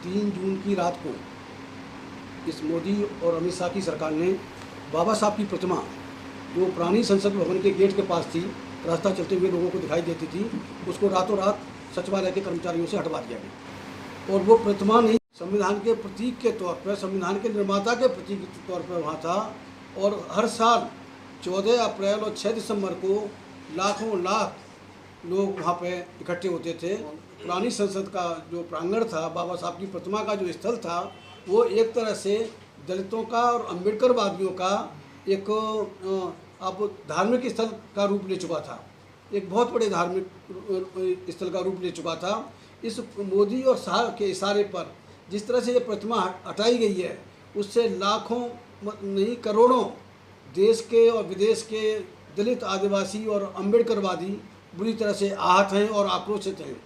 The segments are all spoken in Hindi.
3 जून की रात को इस मोदी और अमित शाह की सरकार ने बाबा साहब की प्रतिमा जो पुरानी संसद भवन के गेट के पास थी, रास्ता चलते हुए लोगों को दिखाई देती थी, उसको रातों रात सचिवालय के कर्मचारियों से हटवा दिया गया। और वो प्रतिमा नहीं, संविधान के प्रतीक के तौर पर, संविधान के निर्माता के प्रतीक के तौर पर वहाँ था। और हर साल 14 अप्रैल और 6 दिसंबर को लाखों लाख लोग वहाँ पे इकट्ठे होते थे। पुरानी संसद का जो प्रांगण था, बाबा साहब की प्रतिमा का जो स्थल था, वो एक तरह से दलितों का और अम्बेडकरवादियों का एक अब धार्मिक स्थल का रूप ले चुका था, एक बहुत बड़े धार्मिक स्थल का रूप ले चुका था। इस मोदी और शाह के इशारे पर जिस तरह से ये प्रतिमा हटाई गई है, उससे लाखों नहीं करोड़ों देश के और विदेश के दलित, आदिवासी और अम्बेडकरवादी बुरी तरह से आहत हैं और आक्रोशित हैं।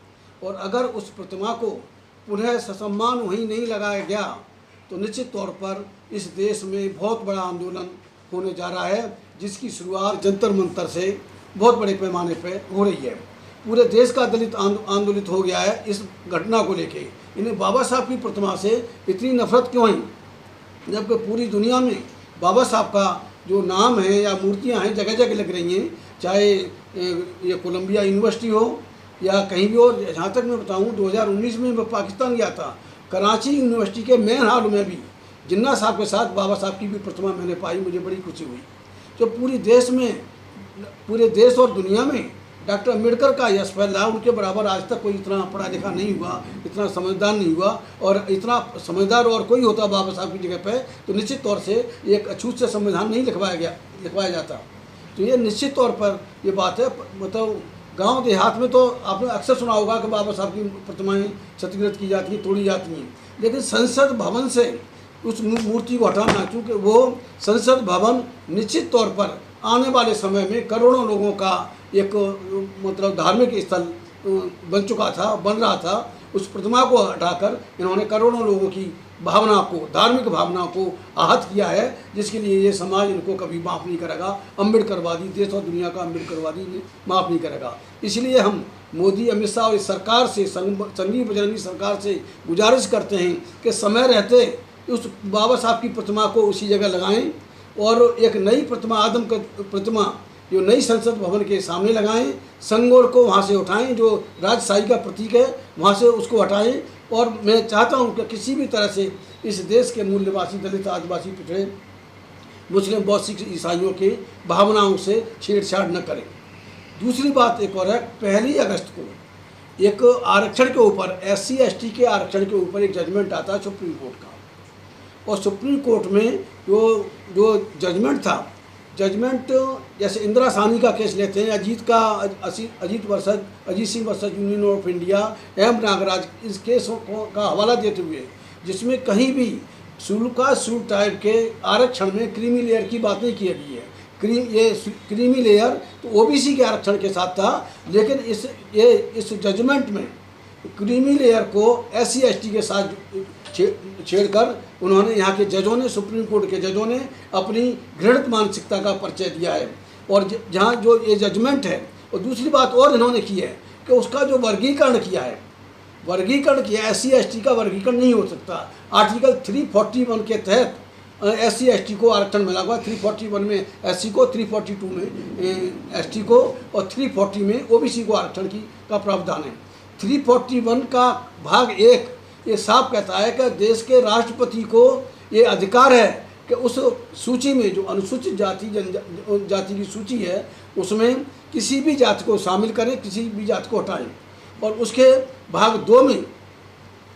और अगर उस प्रतिमा को पुनः ससम्मान वहीं नहीं लगाया गया तो निश्चित तौर पर इस देश में बहुत बड़ा आंदोलन होने जा रहा है, जिसकी शुरुआत जंतर मंतर से बहुत बड़े पैमाने पर हो रही है। पूरे देश का दलित आंदोलित हो गया है इस घटना को लेके। इन्हें बाबा साहब की प्रतिमा से इतनी नफरत क्यों है, जबकि पूरी दुनिया में बाबा साहब का जो नाम है या मूर्तियां हैं जगह जगह लग रही हैं, चाहे ये कोलंबिया यूनिवर्सिटी हो या कहीं भी हो। जहाँ तक मैं बताऊँ, 2019 में मैं पाकिस्तान गया था, कराची यूनिवर्सिटी के मेन हॉल में भी जिन्ना साहब के साथ बाबा साहब की भी प्रतिमा मैंने पाई, मुझे बड़ी खुशी हुई। जो पूरे देश और दुनिया में डॉक्टर अम्बेडकर का यश फैला, उनके बराबर आज तक कोई इतना पढ़ा लिखा नहीं हुआ, इतना समझदार नहीं हुआ। और इतना समझदार और कोई होता बाबा साहब की जगह पे तो निश्चित तौर से एक अछूत से संविधान नहीं लिखवाया जाता। तो ये निश्चित तौर पर ये बात है। मतलब गांव देहात में तो आपने अक्सर सुना होगा कि बाबा साहब की प्रतिमाएं क्षतिग्रस्त की जाती हैं, तोड़ी जाती हैं, लेकिन संसद भवन से उस मूर्ति को हटाना, क्योंकि वो संसद भवन निश्चित तौर पर आने वाले समय में करोड़ों लोगों का एक मतलब धार्मिक स्थल बन रहा था। उस प्रतिमा को हटाकर इन्होंने करोड़ों लोगों की भावना को, धार्मिक भावना को आहत किया है, जिसके लिए ये समाज इनको कभी माफ़ नहीं करेगा। अम्बेडकरवादी, देश और दुनिया का अम्बेडकरवादी माफ़ नहीं करेगा। इसलिए हम मोदी, अमित शाह और इस सरकार से, संघीय बजरंगी सरकार से गुजारिश करते हैं कि समय रहते उस बाबा साहब की प्रतिमा को उसी जगह लगाएं और एक नई प्रतिमा, आदम का प्रतिमा जो नई संसद भवन के सामने लगाएं। संगोर को वहाँ से उठाएं, जो राजशाही का प्रतीक है, वहाँ से उसको हटाएं। और मैं चाहता हूँ कि किसी भी तरह से इस देश के मूल निवासी दलित, आदिवासी, पिछड़े, मुस्लिम, बौद्ध, सिख, ईसाइयों की भावनाओं से छेड़छाड़ न करें। दूसरी बात एक और है, 1 अगस्त को एक आरक्षण के ऊपर, SC ST के आरक्षण के ऊपर एक जजमेंट आता है सुप्रीम कोर्ट का। और सुप्रीम कोर्ट में जो जजमेंट था, जजमेंट जैसे इंदिरा साहनी का केस लेते हैं, Ajit Singh versus union of India, M Nagaraj, इस केस का हवाला देते हुए, जिसमें कहीं भी शुल्क टाइप के आरक्षण में क्रीमी लेयर की बात नहीं की गई है। ये क्रीमी लेयर तो OBC के आरक्षण के साथ था, लेकिन इस जजमेंट में क्रीमी लेयर को SC ST के साथ छेड़कर उन्होंने, यहाँ के जजों ने, सुप्रीम कोर्ट के जजों ने अपनी घृणित मानसिकता का परिचय दिया है। और जहाँ जो ये जजमेंट है, और दूसरी बात और इन्होंने की है कि उसका जो वर्गीकरण किया है, SC ST का वर्गीकरण नहीं हो सकता। आर्टिकल 341 के तहत SC ST को आरक्षण मिला हुआ। 341 में SC को, 342 में ST को और 340 में OBC को आरक्षण का प्रावधान है। 341 का भाग 1 ये साफ कहता है कि देश के राष्ट्रपति को ये अधिकार है कि उस सूची में जो अनुसूचित जाति की सूची है, उसमें किसी भी जाति को शामिल करें, किसी भी जाति को हटाएं। और उसके भाग 2 में,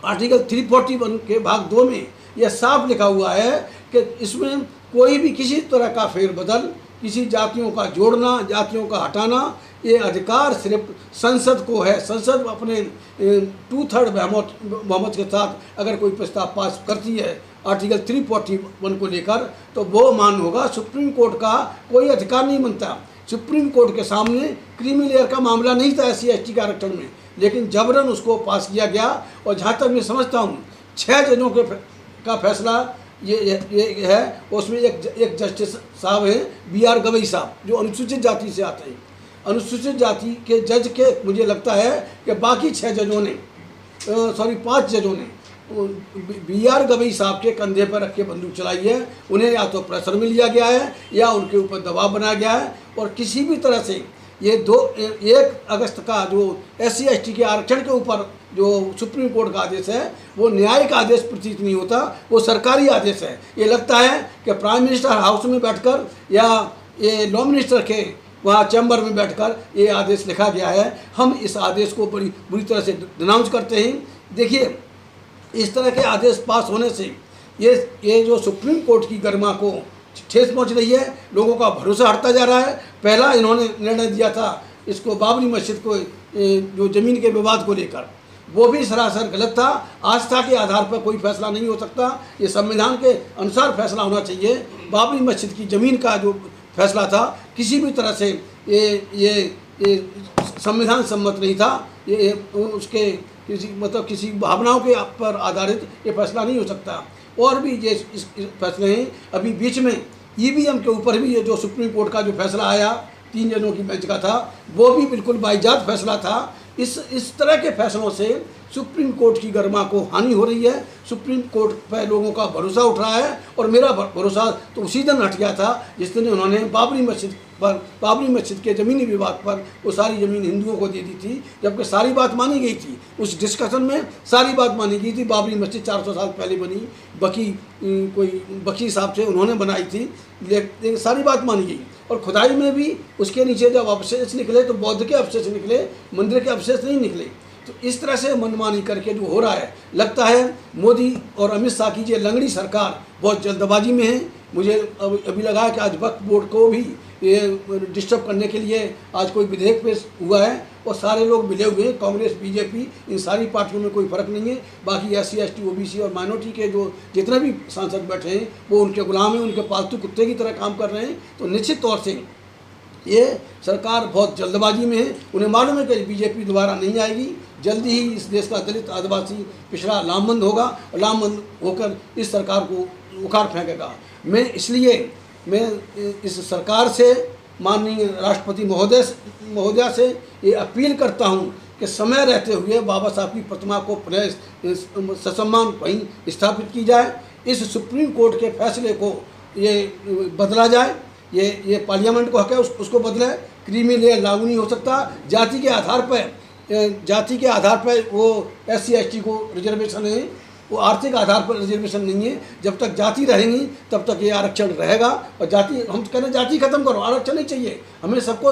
आर्टिकल 341 के भाग 2 में यह साफ लिखा हुआ है कि इसमें कोई भी किसी तरह का फेरबदल, किसी जातियों का जोड़ना, जातियों का हटाना, ये अधिकार सिर्फ संसद को है। संसद अपने 2/3 बहुमत के साथ अगर कोई प्रस्ताव पास करती है आर्टिकल 341 को लेकर, तो वो मान होगा। सुप्रीम कोर्ट का कोई अधिकार नहीं बनता। सुप्रीम कोर्ट के सामने क्रीमी लेयर का मामला नहीं था SC ST के आरक्षण में, लेकिन जबरन उसको पास किया गया। और जहाँ तक मैं समझता हूँ, 6 जजों का फैसला ये है। उसमें एक जस्टिस साहब हैं BR गवई साहब, जो अनुसूचित जाति से आते हैं। अनुसूचित जाति के जज के मुझे लगता है कि बाकी 5 जजों ने BR गवई साहब के कंधे पर रख के बंदूक चलाई है। उन्हें या तो प्रेशर में लिया गया है या उनके ऊपर दबाव बनाया गया है, और किसी भी तरह से ये 1 अगस्त का जो SC/ST के आरक्षण के ऊपर जो सुप्रीम कोर्ट का आदेश है वो न्यायिक आदेश प्रतीत नहीं होता, वो सरकारी आदेश है। ये लगता है कि प्राइम मिनिस्टर हाउस में बैठकर या ये लॉ मिनिस्टर के वहाँ चैम्बर में बैठकर ये आदेश लिखा गया है। हम इस आदेश को बड़ी बुरी तरह से डिनाउंस करते हैं। देखिए, इस तरह के आदेश पास होने से ये जो सुप्रीम कोर्ट की गरिमा को ठेस पहुंच रही है, लोगों का भरोसा हटता जा रहा है। पहला इन्होंने निर्णय दिया था इसको बाबरी मस्जिद को जो ज़मीन के विवाद को लेकर, वो भी सरासर गलत था। आस्था के आधार पर कोई फैसला नहीं हो सकता, ये संविधान के अनुसार फैसला होना चाहिए। बाबरी मस्जिद की ज़मीन का जो फैसला था किसी भी तरह से ये संविधान सम्मत नहीं था। ये उसके किसी भावनाओं के पर आधारित ये फैसला नहीं हो सकता। और भी ये इस फैसले हैं। अभी बीच में EVM के ऊपर भी ये जो सुप्रीम कोर्ट का जो फैसला आया 3 जनों की बेंच का था, वो भी बिल्कुल बाइजात फैसला था। इस तरह के फैसलों से सुप्रीम कोर्ट की गरिमा को हानि हो रही है। सुप्रीम कोर्ट पर लोगों का भरोसा उठ रहा है, और मेरा भरोसा तो उसी दिन हट गया था जिस दिन उन्होंने बाबरी मस्जिद के ज़मीनी विवाद पर वो सारी ज़मीन हिंदुओं को दे दी थी, जबकि सारी बात मानी गई थी। उस डिस्कशन में सारी बात मानी गई थी। बाबरी मस्जिद 400 साल पहले बनी, बकी साहब से उन्होंने बनाई थी, लेकिन सारी बात मानी गई। और खुदाई में भी उसके नीचे जब अवशेष निकले तो बौद्ध के अवशेष निकले, मंदिर के अवशेष नहीं निकले। तो इस तरह से मनमानी करके जो हो रहा है, लगता है मोदी और अमित शाह की ये लंगड़ी सरकार बहुत जल्दबाजी में है। मुझे अभी लगा है कि आज वक्फ बोर्ड को भी ये डिस्टर्ब करने के लिए आज कोई विधेयक पेश हुआ है, और सारे लोग मिले हुए हैं। कांग्रेस, BJP, इन सारी पार्टियों में कोई फ़र्क नहीं है। बाकी SC/ST, OBC और माइनॉरिटी के जो जितने भी सांसद बैठे हैं वो उनके गुलाम हैं, उनके पालतू कुत्ते की तरह काम कर रहे हैं। तो निश्चित तौर से ये सरकार बहुत जल्दबाजी में है। उन्हें मालूम है कि BJP दोबारा नहीं आएगी। जल्दी ही इस देश का दलित, आदिवासी पिछड़ा लामबंद होगा, और लामबंद होकर इस सरकार को उखाड़ फेंकेगा। मैं इस सरकार से, माननीय राष्ट्रपति महोदया से ये अपील करता हूँ कि समय रहते हुए बाबा साहब की प्रतिमा को ससम्मान वहीं स्थापित की जाए। इस सुप्रीम कोर्ट के फैसले को ये बदला जाए। ये पार्लियामेंट को हक है उसको बदले। क्रीमी लेयर लागू नहीं हो सकता। जाति के आधार पर वो SC/ST को रिजर्वेशन है, वो आर्थिक आधार पर रिजर्वेशन नहीं है। जब तक जाति रहेंगी तब तक ये आरक्षण रहेगा। और हम कह रहे हैं जाति खत्म करो, आरक्षण नहीं चाहिए हमें। सबको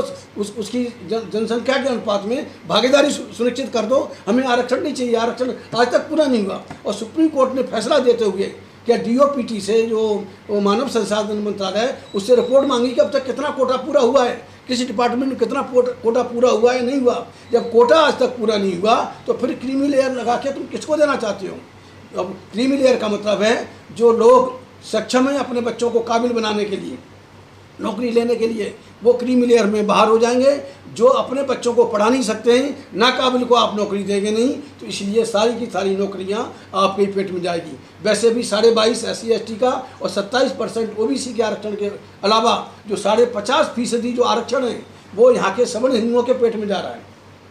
उसकी जनसंख्या के अनुपात में भागीदारी सुनिश्चित कर दो, हमें आरक्षण नहीं चाहिए। आरक्षण आज तक पूरा नहीं हुआ। और सुप्रीम कोर्ट ने फैसला देते हुए क्या DOPT से जो मानव संसाधन मंत्रालय है उससे रिपोर्ट मांगी कि अब तक कितना कोटा पूरा हुआ है, किसी डिपार्टमेंट में कितना कोटा पूरा हुआ है, नहीं हुआ। जब कोटा आज तक पूरा नहीं हुआ तो फिर क्रीमी लेयर लगा के तुम किसको देना चाहते हो? अब क्रीमी लेयर का मतलब है जो लोग सक्षम हैं अपने बच्चों को काबिल बनाने के लिए, नौकरी लेने के लिए, वो क्रीमी लेयर में बाहर हो जाएंगे। जो अपने बच्चों को पढ़ा नहीं सकते हैं, ना काबिल को आप नौकरी देंगे नहीं, तो इसलिए सारी की सारी नौकरियां आपके ही पेट में जाएगी। वैसे भी 22.5 SC/ST का और 27% OBC के आरक्षण के अलावा जो 50.5% जो आरक्षण है वो यहाँ के सवर्ण हिंदुओं के पेट में जा रहा है,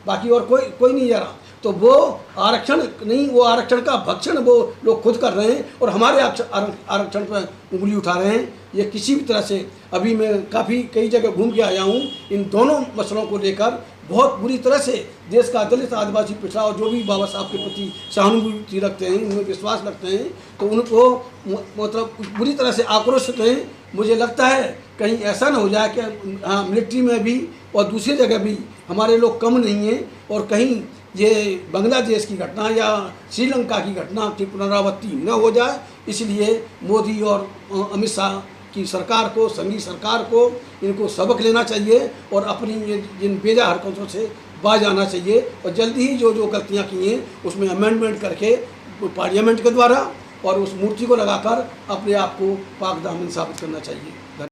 बाकी और कोई नहीं जा रहा। तो वो आरक्षण नहीं, वो आरक्षण का भक्षण वो लोग खुद कर रहे हैं और हमारे आरक्षण पर उंगली उठा रहे हैं। ये किसी भी तरह से, अभी मैं कई जगह घूम के आया हूँ, इन दोनों मसलों को लेकर बहुत बुरी तरह से देश का दलित, आदिवासी पिछड़ा और जो भी बाबा साहब के प्रति सहानुभूति रखते हैं, उनमें विश्वास रखते हैं, तो उनको मतलब बुरी तरह से आक्रोशित हैं। मुझे लगता है कहीं ऐसा ना हो जाए कि हाँ, मिलिट्री में भी और दूसरी जगह भी हमारे लोग कम नहीं हैं, और कहीं ये बांग्लादेश की घटना या श्रीलंका की घटना की पुनरावृत्ति न हो जाए। इसलिए मोदी और अमित शाह की सरकार को, संघीय सरकार को इनको सबक लेना चाहिए और अपनी जिन बेजा हरकतों से बाज आना चाहिए, और जल्दी ही जो गलतियां की हैं उसमें अमेंडमेंट करके पार्लियामेंट के द्वारा और उस मूर्ति को लगाकर अपने आप को पाक दामन साबित करना चाहिए।